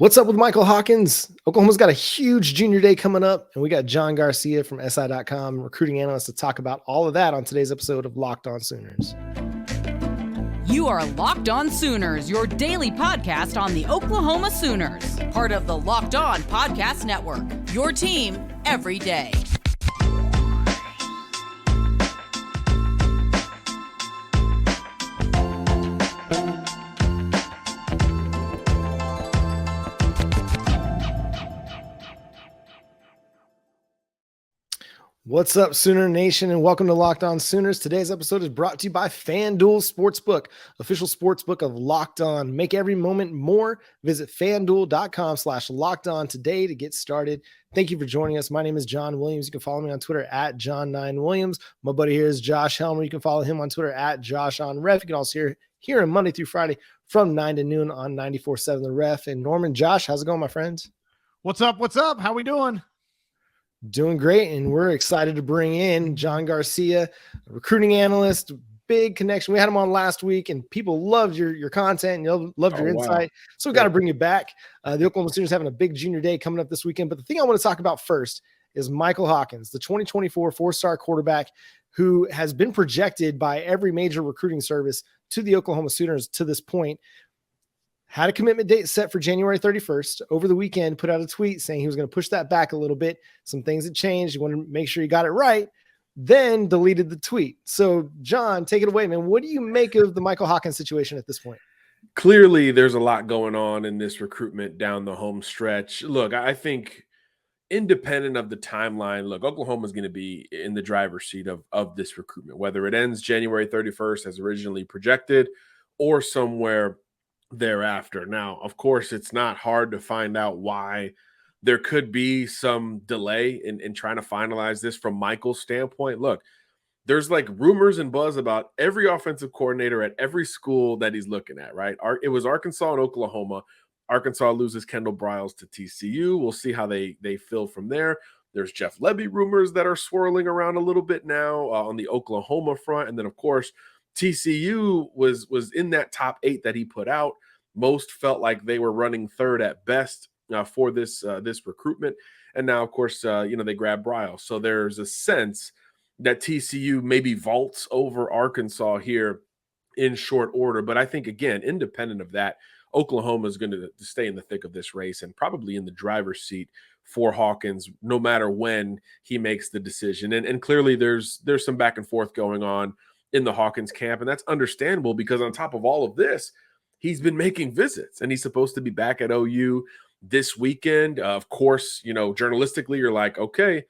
What's up with Michael Hawkins? Oklahoma's got a huge junior day coming up, and we got John Garcia from SI.com, recruiting analyst, to talk about all of that on today's episode of Locked On Sooners. You are Locked On Sooners, your daily podcast on the Oklahoma Sooners, part of the Locked On Podcast Network, your team every day. What's up, Sooner Nation, and welcome to Locked On Sooners. Today's episode is brought to you by FanDuel Sportsbook, official sportsbook of Locked On. Make every moment more. Visit FanDuel.com/LockedOn today to get started. Thank you for joining us. My name is John Williams. You can follow me on Twitter at John9Williams. My buddy here is Josh Helmer. You can follow him on Twitter at JoshOnRef. You can also hear him Monday through Friday from 9 to noon on 94.7 The Ref. And Norman, Josh, how's it going, my friends? What's up? What's up? How we doing? Doing great, and we're excited to bring in John Garcia, a recruiting analyst, big connection. We had him on last week, and people loved your content and loved your insight. So we got to bring you back. The Oklahoma Sooners having a big junior day coming up this weekend. But the thing I want to talk about first is Michael Hawkins, the 2024 four-star quarterback who has been projected by every major recruiting service to the Oklahoma Sooners to this point. Had a commitment date set for January 31st. Over the weekend, put out a tweet saying he was going to push that back a little bit. Some things had changed. You want to make sure you got it right. Then deleted the tweet. So, John, take it away, man. What do you make of the Michael Hawkins situation at this point? Clearly, there's a lot going on in this recruitment down the home stretch. Look, I think independent of the timeline, Oklahoma is going to be in the driver's seat of this recruitment, whether it ends January 31st as originally projected or somewhere thereafter. Now, of course, it's not hard to find out why there could be some delay in trying to finalize this from Michael's standpoint. Look, there's like rumors and buzz about every offensive coordinator at every school that he's looking at, right? It was Arkansas and Oklahoma. Arkansas loses Kendall Briles to TCU. We'll see how they fill from there. There's Jeff Lebby rumors that are swirling around a little bit now on the Oklahoma front. And then, of course, TCU was in that top 8 that he put out. Most felt like they were running third at best for this recruitment. And now, of course, they grabbed Briles. So there's a sense that TCU maybe vaults over Arkansas here in short order. But I think, again, independent of that, Oklahoma is going to stay in the thick of this race and probably in the driver's seat for Hawkins, no matter when he makes the decision. And clearly there's some back and forth going on in the Hawkins camp, and that's understandable because on top of all of this, he's been making visits, and he's supposed to be back at OU this weekend. Of course, journalistically, you're like, okay,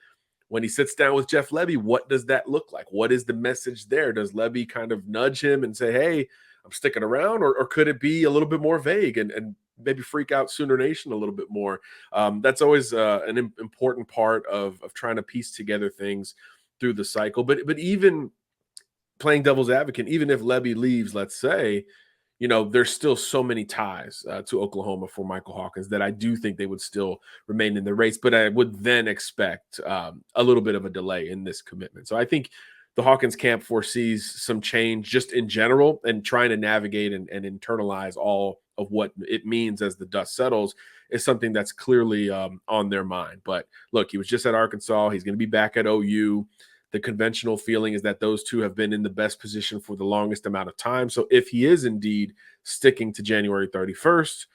when he sits down with Jeff Lebby, what does that look like? What is the message there? Does Lebby kind of nudge him and say, hey, I'm sticking around, or could it be a little bit more vague and maybe freak out Sooner Nation a little bit more? That's always an important part of trying to piece together things through the cycle. But even playing devil's advocate, even if Lebby leaves, let's say, there's still so many ties to Oklahoma for Michael Hawkins that I do think they would still remain in the race, but I would then expect a little bit of a delay in this commitment. So I think the Hawkins camp foresees some change just in general, and trying to navigate and internalize all of what it means as the dust settles is something that's clearly on their mind. But look, he was just at Arkansas. He's going to be back at OU. The conventional feeling is that those two have been in the best position for the longest amount of time. So if he is indeed sticking to January 31st,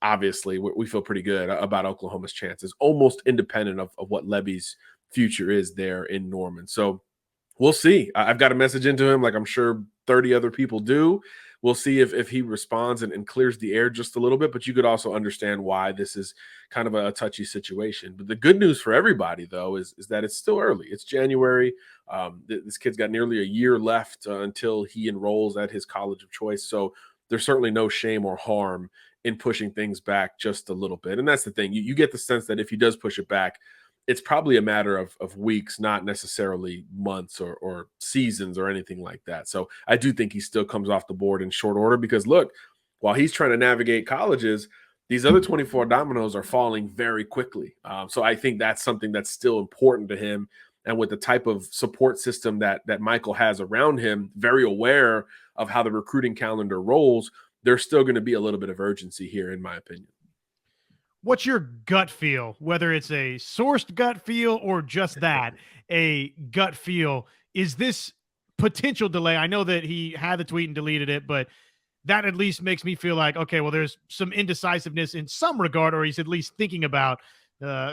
obviously we feel pretty good about Oklahoma's chances, almost independent of what Lebby's future is there in Norman. So we'll see. I've got a message into him, like I'm sure 30 other people do. We'll see if he responds and clears the air just a little bit, but you could also understand why this is kind of a touchy situation. But the good news for everybody, though, is that it's still early. It's January. This kid's got nearly a year left until he enrolls at his college of choice. So there's certainly no shame or harm in pushing things back just a little bit. And that's the thing. You get the sense that if he does push it back, it's probably a matter of weeks, not necessarily months or seasons or anything like that. So I do think he still comes off the board in short order because, look, while he's trying to navigate colleges, these other 24 dominoes are falling very quickly. So I think that's something that's still important to him. And with the type of support system that Michael has around him, very aware of how the recruiting calendar rolls, there's still going to be a little bit of urgency here, in my opinion. what's your gut feel, whether it's a sourced gut feel or just that, a gut feel? Is this potential delay? I know that he had the tweet and deleted it, but that at least makes me feel like, okay, well, there's some indecisiveness in some regard, or he's at least thinking about,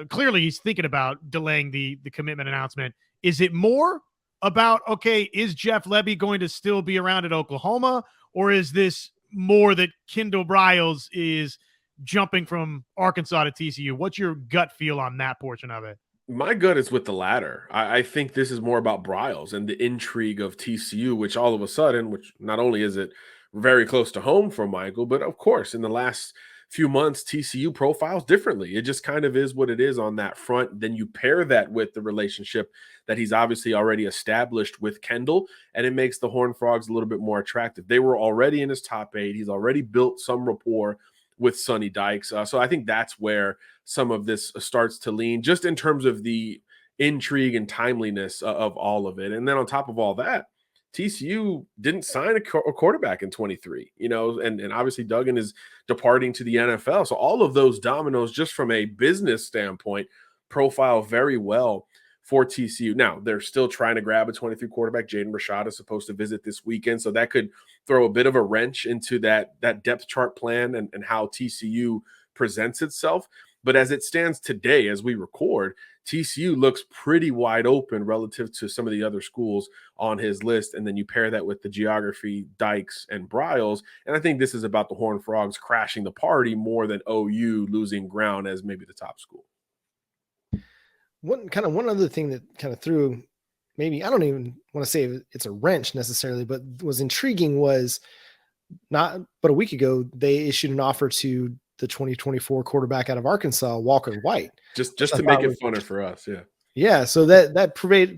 clearly he's thinking about delaying the commitment announcement. Is it more about, okay, is Jeff Lebby going to still be around at Oklahoma, or is this more that Kendall Briles is jumping from Arkansas to TCU? What's your gut feel on that portion of it? My gut is with the latter. I think this is more about Briles and the intrigue of TCU, which all of a sudden, which not only is it very close to home for Michael, but of course, in the last few months, TCU profiles differently. It just kind of is what it is on that front. Then you pair that with the relationship that he's obviously already established with Kendall, and it makes the Horned Frogs a little bit more attractive. They were already in his top 8. He's already built some rapport with Sonny Dykes. So I think that's where some of this starts to lean, just in terms of the intrigue and timeliness of all of it. And then on top of all that, TCU didn't sign a quarterback in 23, and obviously Duggan is departing to the NFL. So all of those dominoes, just from a business standpoint, profile very well for TCU. Now, they're still trying to grab a 23 quarterback. Jaden Rashad is supposed to visit this weekend, so that could throw a bit of a wrench into that depth chart plan and how TCU presents itself. But as it stands today, as we record, TCU looks pretty wide open relative to some of the other schools on his list. And then you pair that with the geography, Dykes and Briles. And I think this is about the Horned Frogs crashing the party more than OU losing ground as maybe the top school. One other thing that kind of threw, maybe, I don't even want to say it's a wrench necessarily, but was intriguing was not but a week ago, they issued an offer to the 2024 quarterback out of Arkansas, Walker White. Just to make it funner for us. Yeah. Yeah. So that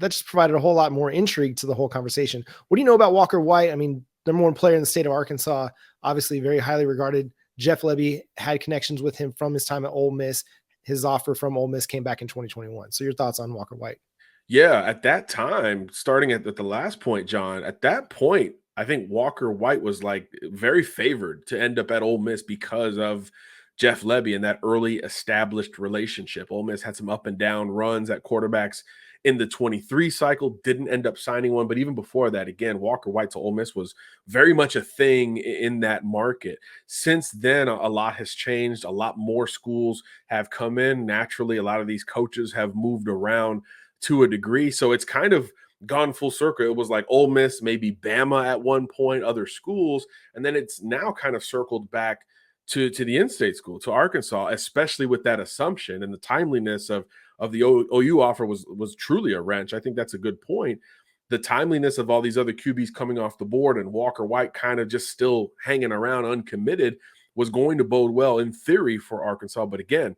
just provided a whole lot more intrigue to the whole conversation. What do you know about Walker White? I mean, number one player in the state of Arkansas, obviously very highly regarded. Jeff Lebby had connections with him from his time at Ole Miss. His offer from Ole Miss came back in 2021. So your thoughts on Walker White? Yeah. At that time, starting at the last point, John, at that point, I think Walker White was like very favored to end up at Ole Miss because of Jeff Lebby and that early established relationship. Ole Miss had some up and down runs at quarterbacks in the 23 cycle, didn't end up signing one. But even before that, again, Walker White to Ole Miss was very much a thing in that market. Since then, a lot has changed. A lot more schools have come in. Naturally, a lot of these coaches have moved around to a degree. So it's kind of gone full circle. It was like Ole Miss, maybe Bama at one point, other schools, and then it's now kind of circled back to the in-state school, to Arkansas, especially with that assumption. And the timeliness of the OU offer was truly a wrench. I think that's a good point. The timeliness of all these other QBs coming off the board and Walker White kind of just still hanging around uncommitted was going to bode well in theory for Arkansas. But again,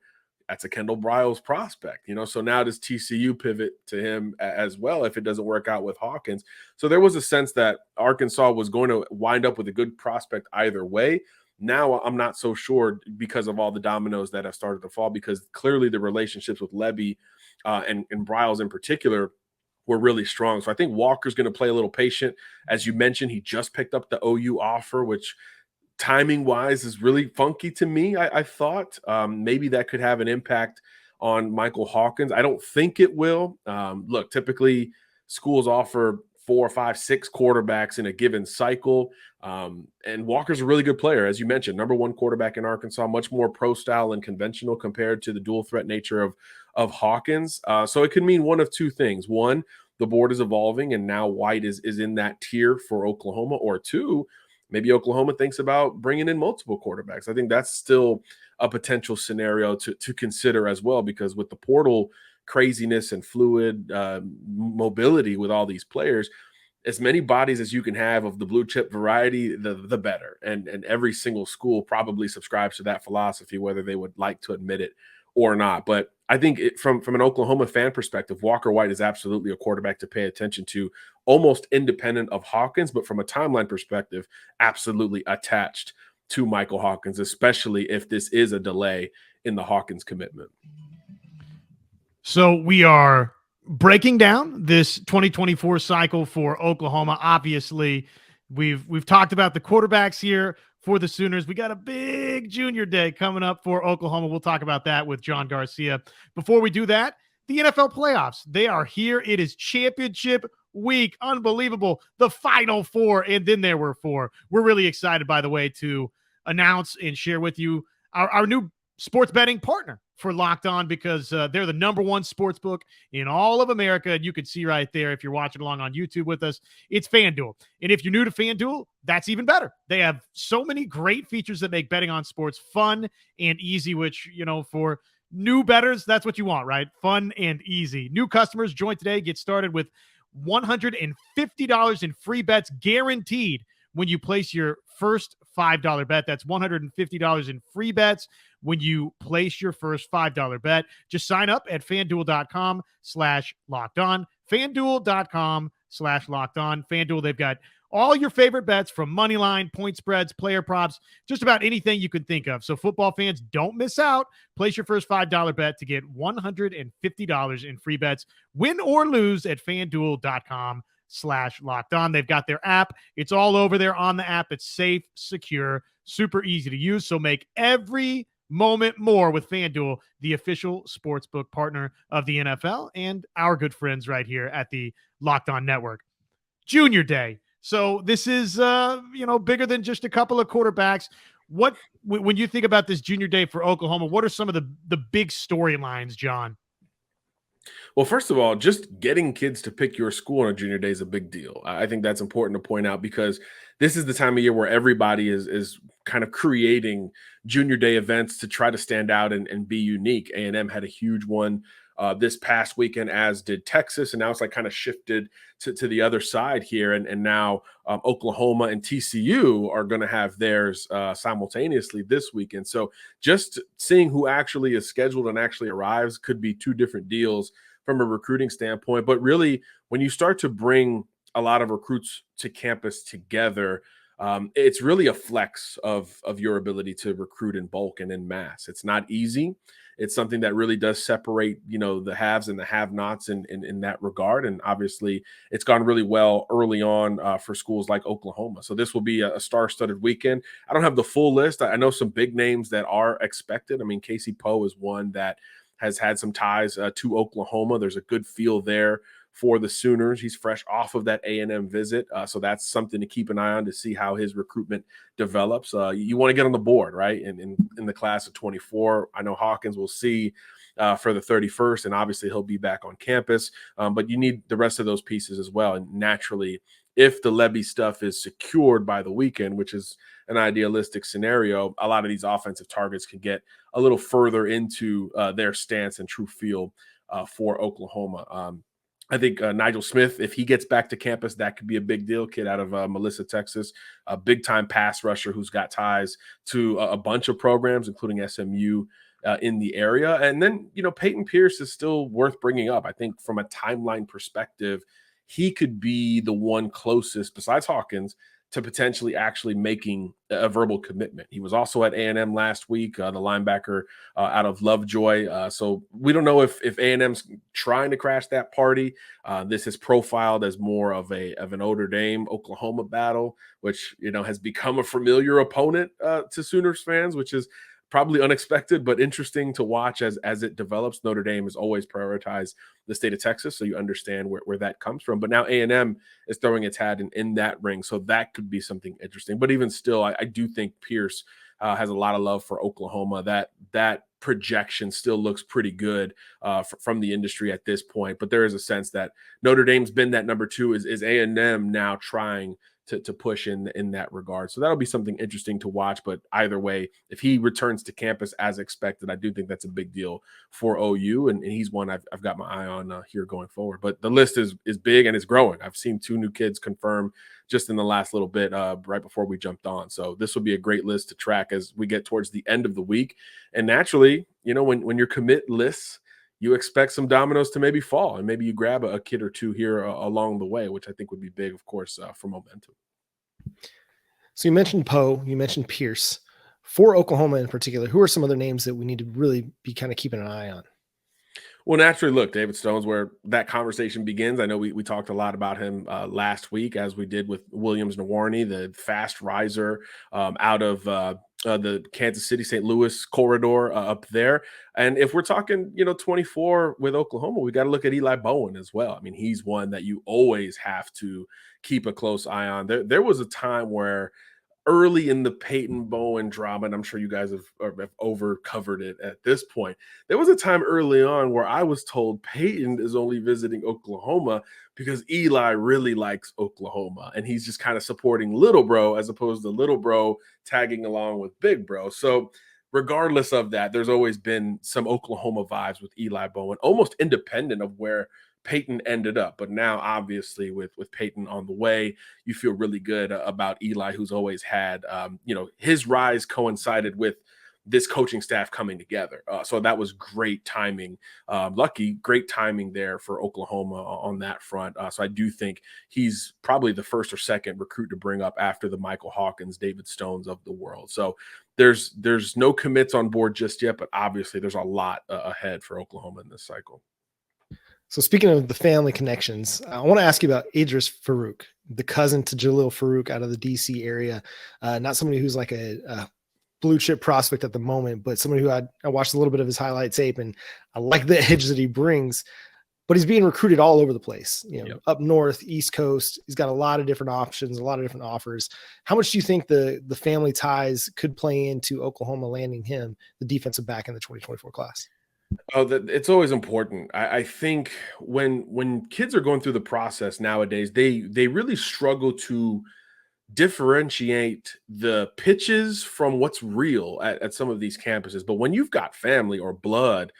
that's a Kendall Briles prospect, so now does TCU pivot to him as well if it doesn't work out with Hawkins? So there was a sense that Arkansas was going to wind up with a good prospect either way. Now I'm not so sure because of all the dominoes that have started to fall, because clearly the relationships with Lebby and Briles in particular were really strong. So I think Walker's going to play a little patient. As you mentioned, he just picked up the OU offer, which timing wise is really funky to me. I thought maybe that could have an impact on Michael Hawkins. I don't think it will. Look, typically schools offer 4, 5, 6 quarterbacks in a given cycle. And Walker's a really good player, as you mentioned, number 1 quarterback in Arkansas, much more pro style and conventional compared to the dual threat nature of Hawkins. So it could mean one of two things. One, the board is evolving and now White is in that tier for Oklahoma, or two, maybe Oklahoma thinks about bringing in multiple quarterbacks. I think that's still a potential scenario to consider as well, because with the portal craziness and fluid mobility with all these players, as many bodies as you can have of the blue chip variety, the better. And every single school probably subscribes to that philosophy, whether they would like to admit it or not. But I think from an Oklahoma fan perspective, Walker White is absolutely a quarterback to pay attention to, almost independent of Hawkins, but from a timeline perspective, absolutely attached to Michael Hawkins, especially if this is a delay in the Hawkins commitment. So we are breaking down this 2024 cycle for Oklahoma. Obviously, we've talked about the quarterbacks here for the Sooners. We got a big junior day coming up for Oklahoma. We'll talk about that with John Garcia. Before we do that, the NFL playoffs, they are here. It is championship week. Unbelievable. The Final Four, and then there were four. We're really excited, by the way, to announce and share with you our new sports betting partner for Locked On, because they're the number one sports book in all of America. And you can see right there, if you're watching along on YouTube with us, it's FanDuel. And if you're new to FanDuel, that's even better. They have so many great features that make betting on sports fun and easy, which, for new bettors, that's what you want, right? Fun and easy. New customers join today. Get started with $150 in free bets guaranteed when you place your first $5 bet. That's $150 in free bets when you place your first $5 bet. Just sign up at FanDuel.com/lockedon. FanDuel.com/lockedon. FanDuel, they've got all your favorite bets from money line, point spreads, player props, just about anything you can think of. So football fans, don't miss out. Place your first $5 bet to get $150 in free bets, win or lose, at FanDuel.com/lockedon. They've got their app. It's all over there on the app. It's safe, secure, super easy to use. So make every moment more with FanDuel, the official sportsbook partner of the NFL and our good friends right here at the Locked On Network. Junior Day. So this is, bigger than just a couple of quarterbacks. When you think about this junior day for Oklahoma, what are some of the big storylines, John? Well, first of all, just getting kids to pick your school on a junior day is a big deal. I think that's important to point out, because this is the time of year where everybody is kind of creating junior day events to try to stand out and be unique. A&M had a huge one this past weekend, as did Texas, and now it's like kind of shifted to the other side here, and now Oklahoma and TCU are going to have theirs simultaneously this weekend. So just seeing who actually is scheduled and actually arrives could be two different deals from a recruiting standpoint. But really, when you start to bring a lot of recruits to campus together, it's really a flex of your ability to recruit in bulk and in mass. It's not easy. It's something that really does separate, the haves and the have-nots in that regard. And obviously, it's gone really well early on for schools like Oklahoma. So this will be a star-studded weekend. I don't have the full list. I know some big names that are expected. I mean, Casey Poe is one that has had some ties to Oklahoma. There's a good feel there for the Sooners. He's fresh off of that A&M visit. So that's something to keep an eye on to see how his recruitment develops. You want to get on the board, right? In the class of 24, I know Hawkins will see for the 31st, and obviously he'll be back on campus. But you need the rest of those pieces as well. And naturally, if the Lebby stuff is secured by the weekend, which is an idealistic scenario, a lot of these offensive targets can get a little further into their stance and true feel for Oklahoma. I think Nigel Smith, if he gets back to campus, that could be a big deal. Kid out of Melissa, Texas, a big-time pass rusher who's got ties to a bunch of programs, including SMU in the area. And then, Peyton Pierce is still worth bringing up. I think from a timeline perspective, he could be the one closest, besides Hawkins, to potentially actually making a verbal commitment. He was also at A&M last week, the linebacker out of Lovejoy. So we don't know if A&M's trying to crash that party. This is profiled as more of an Notre Dame Oklahoma battle, which has become a familiar opponent to Sooners fans, which is probably unexpected, but interesting to watch as it develops. Notre Dame has always prioritized the state of Texas, so you understand where that comes from. But now A&M is throwing its hat in that ring, so that could be something interesting. But even still, I do think Pierce has a lot of love for Oklahoma. That projection still looks pretty good from the industry at this point. But there is a sense that Notre Dame's been that number two. Is A&M now trying to push in that regard? So that'll be something interesting to watch. But either way, if he returns to campus as expected, I do think that's a big deal for OU, and he's one I've got my eye on here going forward. But the list is big and it's growing. I've seen 2 new kids confirm just in the last little bit right before we jumped on. So this will be a great list to track as we get towards the end of the week. And naturally, when your commit lists, you expect some dominoes to maybe fall, and maybe you grab a kid or two here along the way, which I think would be big, of course, for momentum. So you mentioned Poe, you mentioned Pierce. For Oklahoma in particular, who are some other names that we need to really be kind of keeping an eye on? Well, naturally, look, David Stone's where that conversation begins. I know we talked a lot about him last week, as we did with Williams-Nwaneri, the fast riser out of the Kansas City, St. Louis corridor up there. And if we're talking, 24 with Oklahoma, we got to look at Eli Bowen as well. I mean, he's one that you always have to keep a close eye on. There was a time where early in the Peyton Bowen drama, and I'm sure you guys have over covered it at this point. There was a time early on where I was told Peyton is only visiting Oklahoma because Eli really likes Oklahoma, and he's just kind of supporting little bro as opposed to little bro tagging along with big bro. So regardless of that, there's always been some Oklahoma vibes with Eli Bowen, almost independent of where Peyton ended up. But now, obviously, with Peyton on the way, you feel really good about Eli, who's always had, his rise coincided with this coaching staff coming together. So that was great timing. Great timing there for Oklahoma on that front. So I do think he's probably the first or second recruit to bring up after the Michael Hawkins, David Stones of the world. So there's no commits on board just yet, but obviously there's a lot ahead for Oklahoma in this cycle. So speaking of the family connections, I want to ask you about Idris Farouk, the cousin to Jalil Farouk out of the DC area. Not somebody who's like a blue chip prospect at the moment, but somebody who I watched a little bit of his highlight tape, and I like the edge that he brings. But he's being recruited all over the place, up north, East Coast. He's got a lot of different options, a lot of different offers. How much do you think the family ties could play into Oklahoma landing him, the defensive back in the 2024 class? Oh, it's always important. I think when kids are going through the process nowadays, they really struggle to differentiate the pitches from what's real at some of these campuses. But when you've got family or blood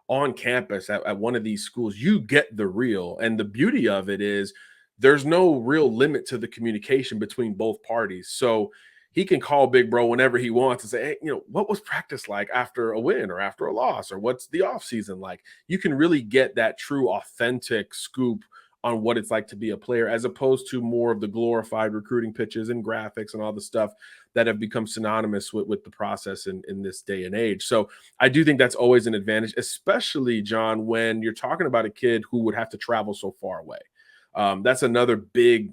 on campus at one of these schools, you get the real. And the beauty of it is there's no real limit to the communication between both parties. So he can call big bro whenever he wants and say, hey, what was practice like after a win or after a loss, or what's the offseason like? You can really get that true, authentic scoop on what it's like to be a player, as opposed to more of the glorified recruiting pitches and graphics and all the stuff that have become synonymous with the process in this day and age. So I do think that's always an advantage, especially, John, when you're talking about a kid who would have to travel so far away. That's another big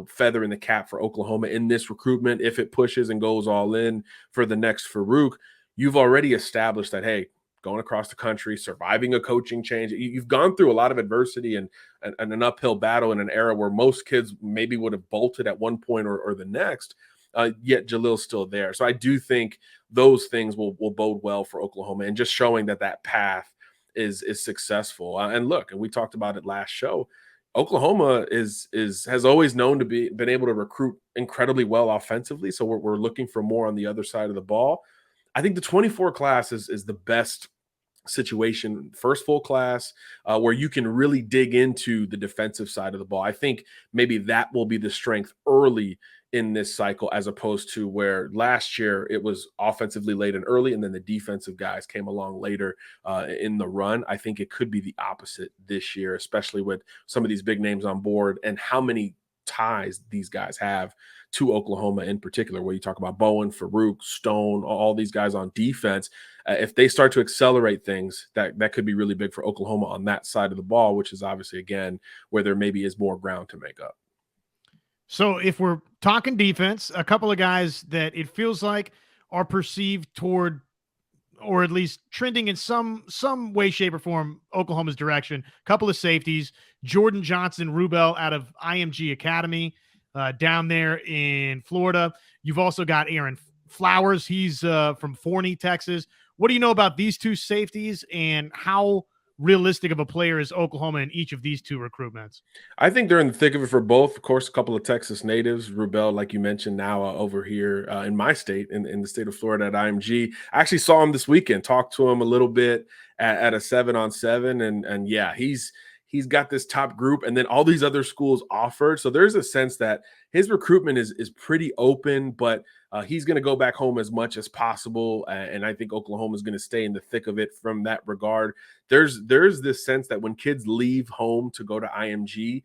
feather in the cap for Oklahoma in this recruitment. If it pushes and goes all in for the next Farouk, you've already established that, hey, going across the country, surviving a coaching change, you've gone through a lot of adversity and an uphill battle in an era where most kids maybe would have bolted at one point or the next, yet Jalil's still there. So I do think those things will bode well for Oklahoma, and just showing that path is successful. And look, and we talked about it last show, Oklahoma has always known to been able to recruit incredibly well offensively. So we're looking for more on the other side of the ball. I think the 24 class is the best situation, first full class, where you can really dig into the defensive side of the ball. I think maybe that will be the strength early in this cycle, as opposed to where last year it was offensively late and early, and then the defensive guys came along later in the run. I think it could be the opposite this year, especially with some of these big names on board and how many ties these guys have to Oklahoma in particular, where you talk about Bowen, Farouk, Stone, all these guys on defense. If they start to accelerate things, that could be really big for Oklahoma on that side of the ball, which is obviously, again, where there maybe is more ground to make up. So if we're talking defense, a couple of guys that it feels like are perceived toward, or at least trending in some way, shape, or form, Oklahoma's direction. A couple of safeties, Jordan Johnson Rubel out of IMG Academy down there in Florida. You've also got Aaron Flowers. He's from Forney, Texas. What do you know about these two safeties, and how realistic of a player is Oklahoma in each of these two recruitments? I think they're in the thick of it for both. Of course, a couple of Texas natives, Rubel, like you mentioned, now over here in my state, in the state of Florida at IMG. I actually saw him this weekend, talked to him a little bit at a 7-on-7, and yeah, he's got this top group, and then all these other schools offered. So there's a sense that his recruitment is pretty open, but he's going to go back home as much as possible. And I think Oklahoma is going to stay in the thick of it from that regard. There's this sense that when kids leave home to go to IMG,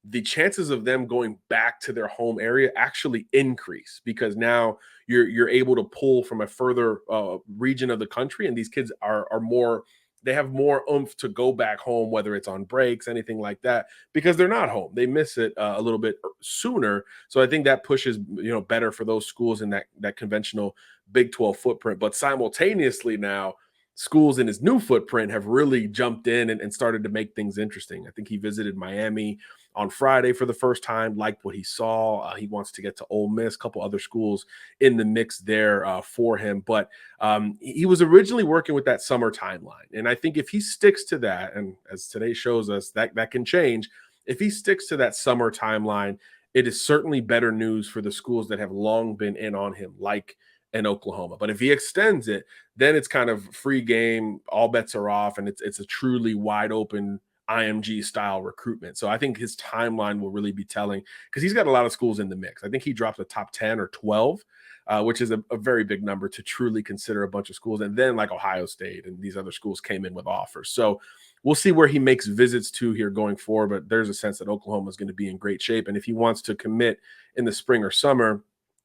the chances of them going back to their home area actually increase, because now you're able to pull from a further region of the country, and these kids are more they have more oomph to go back home, whether it's on breaks, anything like that, because they're not home. They miss it a little bit sooner. So I think that pushes, better for those schools in that conventional Big 12 footprint. But simultaneously now, schools in his new footprint have really jumped in and started to make things interesting. I think he visited Miami on Friday for the first time, liked what he saw. He wants to get to Ole Miss, a couple other schools in the mix there for him. But he was originally working with that summer timeline. And I think if he sticks to that, and as today shows us, that can change. If he sticks to that summer timeline, it is certainly better news for the schools that have long been in on him, like in Oklahoma. But if he extends it, then it's kind of free game, all bets are off, and it's a truly wide open IMG style recruitment. So I think his timeline will really be telling, because he's got a lot of schools in the mix. I think he dropped a top 10 or 12, which is a very big number to truly consider a bunch of schools. And then like Ohio State and these other schools came in with offers. So we'll see where he makes visits to here going forward, but there's a sense that Oklahoma is going to be in great shape. And if he wants to commit in the spring or summer,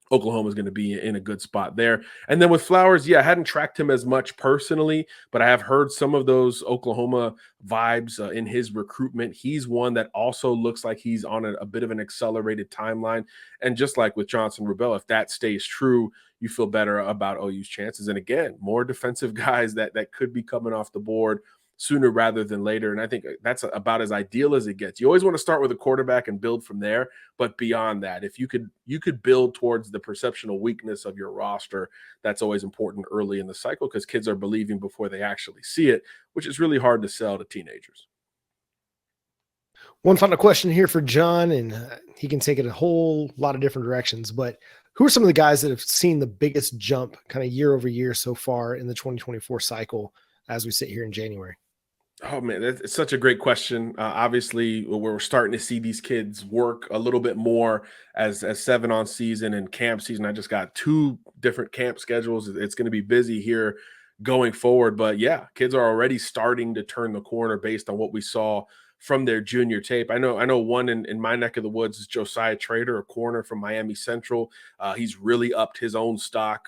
Oklahoma is going to be in a good spot there. And then with Flowers, I hadn't tracked him as much personally, but I have heard some of those Oklahoma vibes in his recruitment. He's one that also looks like he's on a bit of an accelerated timeline. And just like with Johnson Rubel, if that stays true, you feel better about OU's chances. And again, more defensive guys that could be coming off the board sooner rather than later. And I think that's about as ideal as it gets. You always want to start with a quarterback and build from there. But beyond that, if you could build towards the perceptional weakness of your roster, that's always important early in the cycle, because kids are believing before they actually see it, which is really hard to sell to teenagers. One final question here for John, and he can take it a whole lot of different directions, but who are some of the guys that have seen the biggest jump kind of year over year so far in the 2024 cycle as we sit here in January? Oh man, that's such a great question. Obviously, we're starting to see these kids work a little bit more as 7-on season and camp season. I just got 2 different camp schedules. It's going to be busy here going forward, but kids are already starting to turn the corner based on what we saw from their junior tape. I know one in my neck of the woods is Josiah Trader, a corner from Miami Central. He's really upped his own stock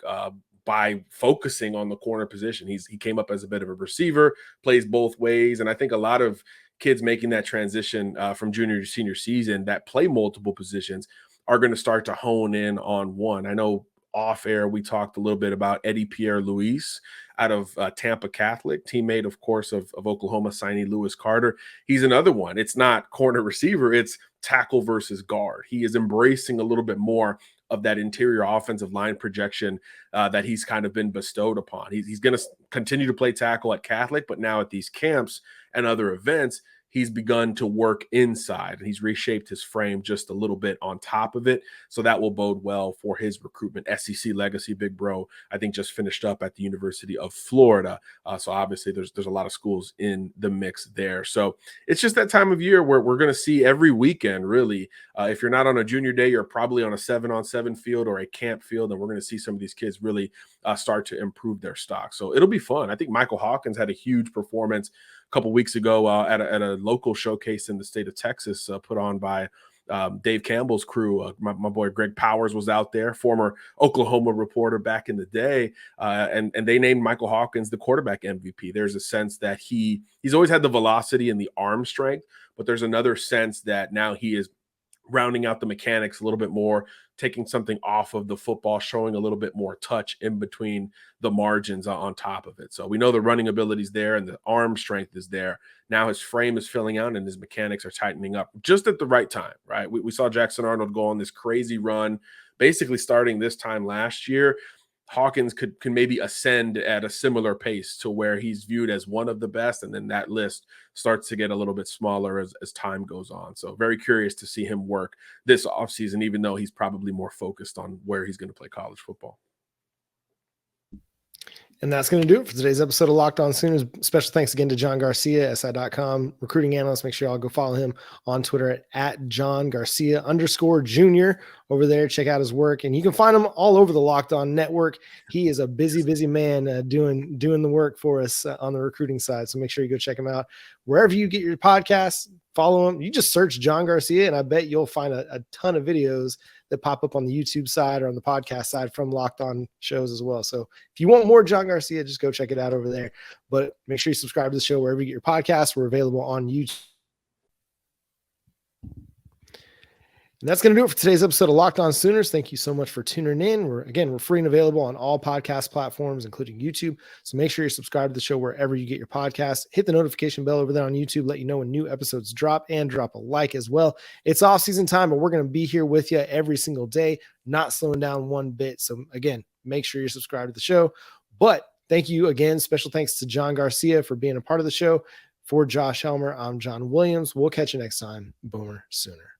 by focusing on the corner position. He came up as a bit of a receiver, plays both ways. And I think a lot of kids making that transition from junior to senior season that play multiple positions are going to start to hone in on one. I know off air, we talked a little bit about Eddie Pierre Luis out of Tampa Catholic, teammate, of course, of Oklahoma signee Lewis Carter. He's another one. It's not corner receiver, it's tackle versus guard. He is embracing a little bit more of that interior offensive line projection that he's kind of been bestowed upon. He's going to continue to play tackle at Catholic, but now at these camps and other events, he's begun to work inside, and he's reshaped his frame just a little bit on top of it. So that will bode well for his recruitment. SEC legacy, big bro, I think just finished up at the University of Florida. So obviously there's a lot of schools in the mix there. So it's just that time of year where we're going to see every weekend, really. If you're not on a junior day, you're probably on a 7-on-7 field or a camp field, and we're going to see some of these kids really start to improve their stock. So it'll be fun. I think Michael Hawkins had a huge performance a couple weeks ago at a local showcase in the state of Texas put on by Dave Campbell's crew. My boy Greg Powers was out there, former Oklahoma reporter back in the day, and they named Michael Hawkins the quarterback MVP. There's a sense that he's always had the velocity and the arm strength, but there's another sense that now he is rounding out the mechanics a little bit more, taking something off of the football, showing a little bit more touch in between the margins on top of it. So we know the running ability is there and the arm strength is there. Now his frame is filling out and his mechanics are tightening up just at the right time, right? We saw Jackson Arnold go on this crazy run, basically starting this time last year. Hawkins could maybe ascend at a similar pace to where he's viewed as one of the best, and then that list starts to get a little bit smaller as time goes on. So very curious to see him work this offseason, even though he's probably more focused on where he's going to play college football. And that's going to do it for today's episode of Locked On Sooners. Special thanks again to John Garcia, SI.com, recruiting analyst. Make sure y'all go follow him on Twitter at John Garcia _Jr. over there. Check out his work. And you can find him all over the Locked On network. He is a busy man doing the work for us on the recruiting side. So make sure you go check him out. Wherever you get your podcasts, follow him. You just search John Garcia, and I bet you'll find a ton of videos that pop up on the YouTube side or on the podcast side from Locked On shows as well. So if you want more John Garcia, just go check it out over there. But make sure you subscribe to the show wherever you get your podcasts. We're available on YouTube. And that's going to do it for today's episode of Locked On Sooners. Thank you so much for tuning in. We're free and available on all podcast platforms, including YouTube. So make sure you're subscribed to the show wherever you get your podcasts. Hit the notification bell over there on YouTube. Let you know when new episodes drop, and drop a like as well. It's off-season time, but we're going to be here with you every single day, not slowing down one bit. So again, make sure you're subscribed to the show. But thank you again. Special thanks to John Garcia for being a part of the show. For Josh Helmer, I'm John Williams. We'll catch you next time. Boomer Sooner.